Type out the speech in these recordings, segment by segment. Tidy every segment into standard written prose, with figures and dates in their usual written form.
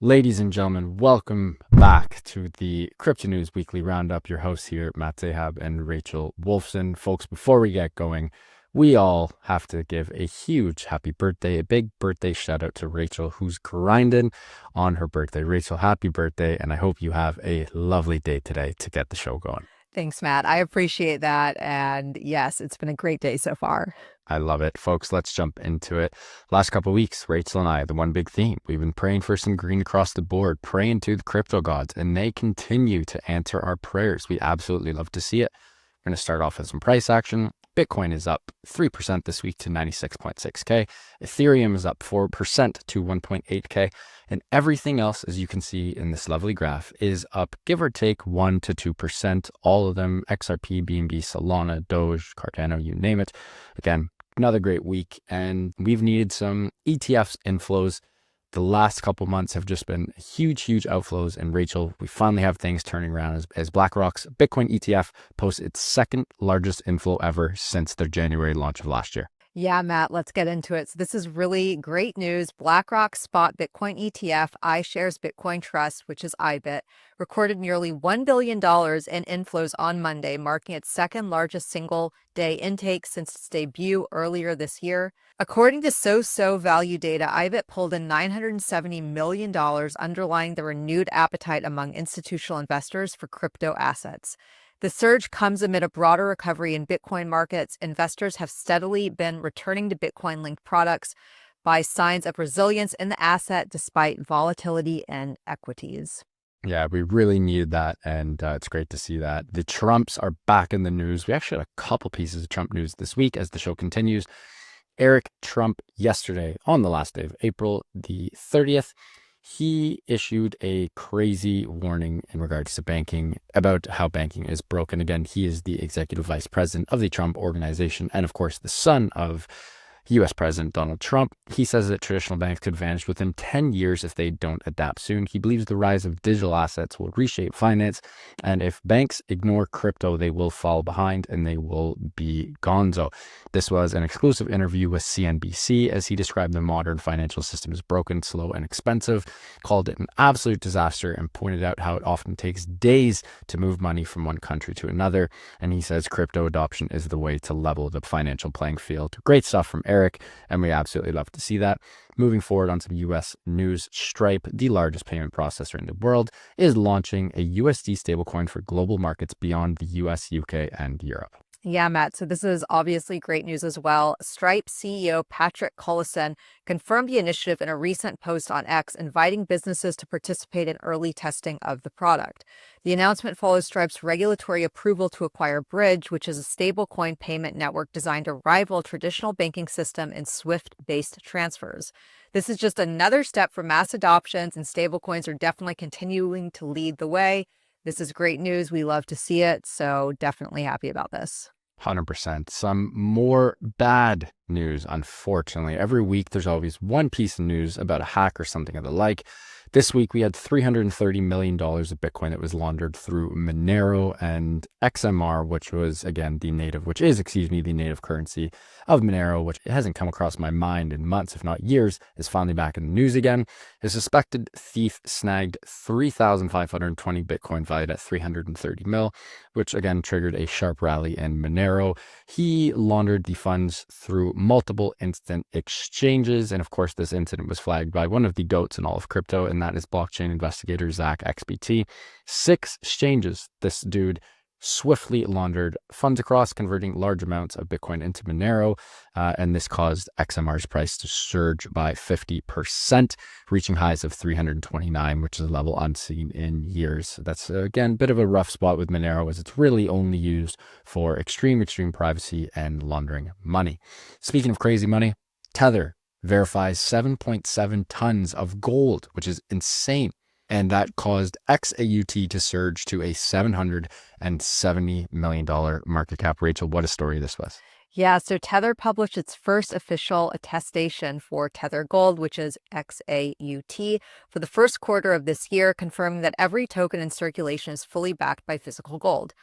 Ladies and gentlemen, welcome back to the Cryptonews Weekly Roundup. Your hosts here, Matt Zahab and Rachel Wolfson. Folks, before we get going, we all have to give a huge happy birthday, a big birthday shout out to Rachel, who's grinding on her birthday. Rachel, happy birthday, and I hope you have a lovely day today to get the show going. Thanks, Matt. I appreciate that. And yes, it's been a great day so far. I love it. Folks, let's jump into it. Last couple of weeks, Rachel and I, the one big theme, we've been praying for some green across the board, praying to the crypto gods, and they continue to answer our prayers. We absolutely love to see it. We're going to start off with some price action. Bitcoin is up 3% this week to 96.6K. Ethereum is up 4% to 1.8K. And everything else, as you can see in this lovely graph, is up, give or take, 1 to 2%. All of them, XRP, BNB, Solana, Doge, Cardano, you name it. Again, another great week. And we've needed some ETFs inflows. The last couple months have just been huge outflows. And Rachel, we finally have things turning around as BlackRock's Bitcoin ETF posts its second largest inflow ever since their January launch of last year. Yeah, Matt, let's get into it. So this is really great news. BlackRock Spot Bitcoin ETF, iShares Bitcoin Trust, which is IBIT, recorded nearly $1 billion in inflows on Monday, marking its second largest single day intake since its debut earlier this year. According to So Value Data, IBIT pulled in $970 million, underlying the renewed appetite among institutional investors for crypto assets. The surge comes amid a broader recovery in Bitcoin markets. Investors have steadily been returning to Bitcoin-linked products by signs of resilience in the asset despite volatility in equities. Yeah, we really needed that, and it's great to see that. The Trumps are back in the news. We actually had a couple pieces of Trump news this week as the show continues. Eric Trump yesterday, on the last day of April the 30th, he issued a crazy warning in regards to banking, about how banking is broken. Again, he is the executive vice president of the Trump organization and, of course, the son of U.S. President Donald Trump. He says that traditional banks could vanish within 10 years if they don't adapt soon. He believes the rise of digital assets will reshape finance, and if banks ignore crypto, they will fall behind and they will be gonzo. This was an exclusive interview with CNBC as he described the modern financial system as broken, slow, and expensive, called it an absolute disaster, and pointed out how it often takes days to move money from one country to another. And he says crypto adoption is the way to level the financial playing field. Great stuff from Eric, and we absolutely love to see that. Moving forward on some US news, Stripe, the largest payment processor in the world, is launching a USD stablecoin for global markets beyond the US, UK, and Europe. Yeah, Matt. So this is obviously great news as well. Stripe CEO Patrick Collison confirmed the initiative in a recent post on X, inviting businesses to participate in early testing of the product. The announcement follows Stripe's regulatory approval to acquire Bridge, which is a stablecoin payment network designed to rival traditional banking system in SWIFT-based transfers. This is just another step for mass adoptions, and stablecoins are definitely continuing to lead the way. This is great news. We love to see it. So definitely happy about this. 100%. Some more bad news, unfortunately. Every week, there's always one piece of news about a hack or something of the like. This week, we had $330 million of Bitcoin that was laundered through Monero and XMR, which was, again, the native currency of Monero, which hasn't come across my mind in months, if not years, is finally back in the news again. A suspected thief snagged 3,520 Bitcoin valued at 330 mil, which again triggered a sharp rally in Monero. He laundered the funds through multiple instant exchanges. And of course, this incident was flagged by one of the goats in all of crypto, and that is blockchain investigator Zach XBT. 6 exchanges this dude swiftly laundered funds across, converting large amounts of Bitcoin into Monero. And this caused XMR's price to surge by 50%, reaching highs of 329, which is a level unseen in years. That's, again, a bit of a rough spot with Monero, as it's really only used for extreme privacy and laundering money. Speaking of crazy money, Tether verifies 7.7 tons of gold, which is insane. And that caused XAUT to surge to a $770 million market cap. Rachel, what a story this was. Yeah, so Tether published its first official attestation for Tether Gold, which is XAUT, for the first quarter of this year, confirming that every token in circulation is fully backed by physical gold.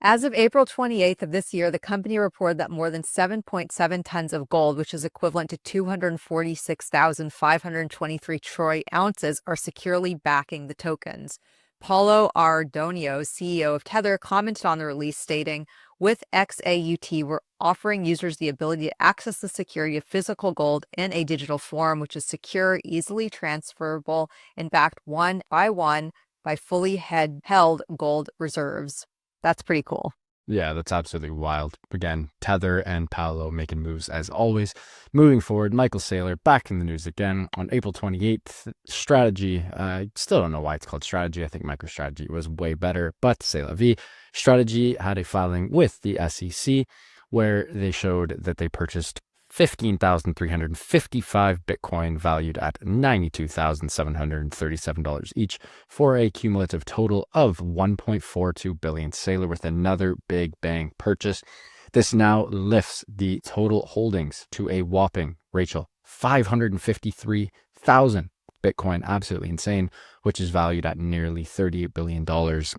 As of April 28th of this year, the company reported that more than 7.7 tons of gold, which is equivalent to 246,523 troy ounces, are securely backing the tokens. Paulo Ardonio, CEO of Tether, commented on the release, stating, "With XAUT, we're offering users the ability to access the security of physical gold in a digital form, which is secure, easily transferable, and backed one by fully held gold reserves." That's pretty cool. Yeah, that's absolutely wild. Again, Tether and Paolo making moves as always. Moving forward, Michael Saylor back in the news again on April 28th. Strategy, I still don't know why it's called Strategy. I think MicroStrategy was way better, but c'est la vie. Strategy had a filing with the SEC where they showed that they purchased 15,355 Bitcoin valued at $92,737 each for a cumulative total of 1.42 billion. Saylor with another big bang purchase. This now lifts the total holdings to a whopping, Rachel, 553,000 Bitcoin. Absolutely insane, which is valued at nearly $38 billion.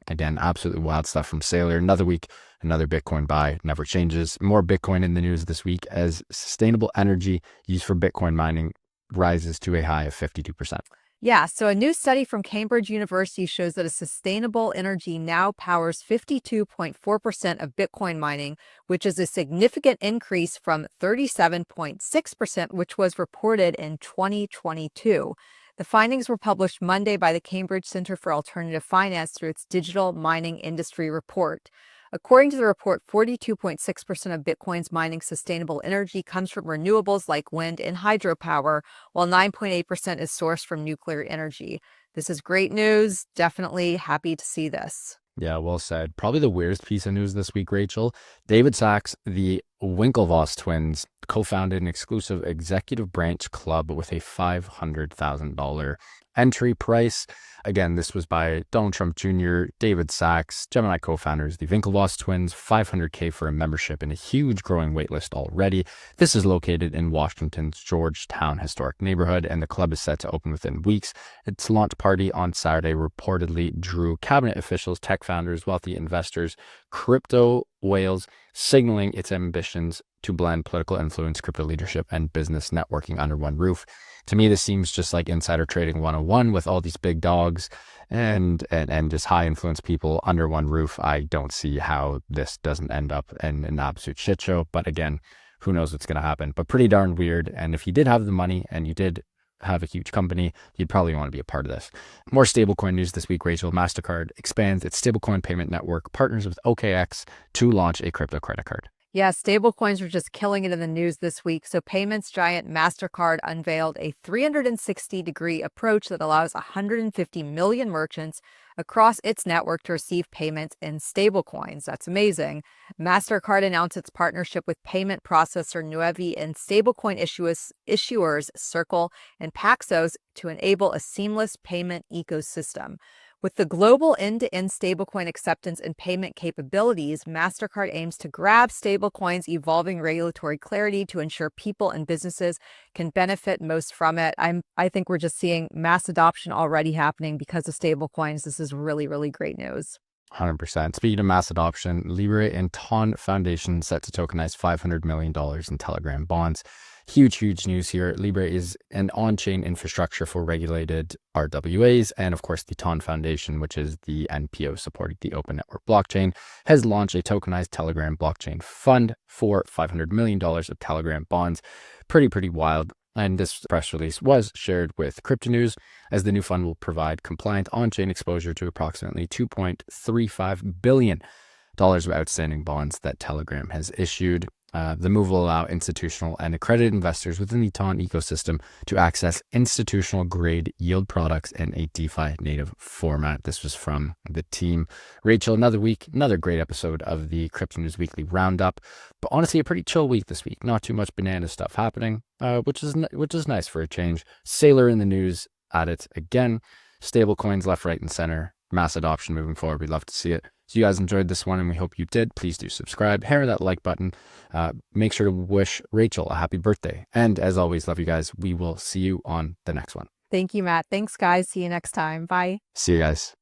Again, absolutely wild stuff from Saylor. Another week, another Bitcoin buy, never changes. More Bitcoin in the news this week as sustainable energy used for Bitcoin mining rises to a high of 52%. Yeah, so a new study from Cambridge University shows that a sustainable energy now powers 52.4% of Bitcoin mining, which is a significant increase from 37.6%, which was reported in 2022. The findings were published Monday by the Cambridge Center for Alternative Finance through its Digital Mining Industry Report. According to the report, 42.6% of Bitcoin's mining sustainable energy comes from renewables like wind and hydropower, while 9.8% is sourced from nuclear energy. This is great news. Definitely happy to see this. Yeah, well said. Probably the weirdest piece of news this week, Rachel. David Sachs, the Winklevoss twins, co-founded an exclusive executive branch club with a $500,000 entry price. Again, this was by Donald Trump Jr., David Sachs, Gemini co-founders, the Winklevoss twins, $500K for a membership in a huge growing waitlist already. This is located in Washington's Georgetown historic neighborhood, and the club is set to open within weeks. Its launch party on Saturday reportedly drew cabinet officials, tech founders, wealthy investors, crypto whales, signaling its ambitions to blend political influence, crypto leadership, and business networking under one roof. To me, this seems just like insider trading 101 with all these big dogs and just high influence people under one roof. I don't see how this doesn't end up in an absolute shit show. But again, who knows what's going to happen, but pretty darn weird. And if you did have the money and you did have a huge company, you'd probably want to be a part of this. More stablecoin news this week, Rachel. MasterCard expands its stablecoin payment network, partners with OKX to launch a crypto credit card. Yeah, stablecoins are just killing it in the news this week. So payments giant MasterCard unveiled a 360-degree approach that allows 150 million merchants across its network to receive payments in stablecoins. That's amazing. MasterCard announced its partnership with payment processor Nuevi and stablecoin issuers Circle and Paxos to enable a seamless payment ecosystem. With the global end-to-end stablecoin acceptance and payment capabilities, MasterCard aims to grab stablecoins' evolving regulatory clarity to ensure people and businesses can benefit most from it. I think we're just seeing mass adoption already happening because of stablecoins. This is really, really great news. 100%. Speaking of mass adoption, Libre and Ton Foundation set to tokenize $500 million in Telegram bonds. Huge news here. Libre is an on-chain infrastructure for regulated RWAs. And of course, the Ton Foundation, which is the NPO supporting the open network blockchain, has launched a tokenized Telegram blockchain fund for $500 million of Telegram bonds. Pretty wild. And this press release was shared with Cryptonews, as the new fund will provide compliant on-chain exposure to approximately $2.35 billion of outstanding bonds that Telegram has issued. The move will allow institutional and accredited investors within the TON ecosystem to access institutional grade yield products in a DeFi native format. This was from the team. Rachel, another week, another great episode of the Cryptonews Weekly Roundup, but honestly a pretty chill week this week. Not too much banana stuff happening, which is nice for a change. Saylor in the news at it again. Stable coins left, right, and center. Mass adoption moving forward. We'd love to see it. So you guys enjoyed this one, and we hope you did. Please do subscribe, hammer that like button. Make sure to wish Rachel a happy birthday. And as always, love you guys. We will see you on the next one. Thank you, Matt. Thanks, guys. See you next time. Bye. See you guys.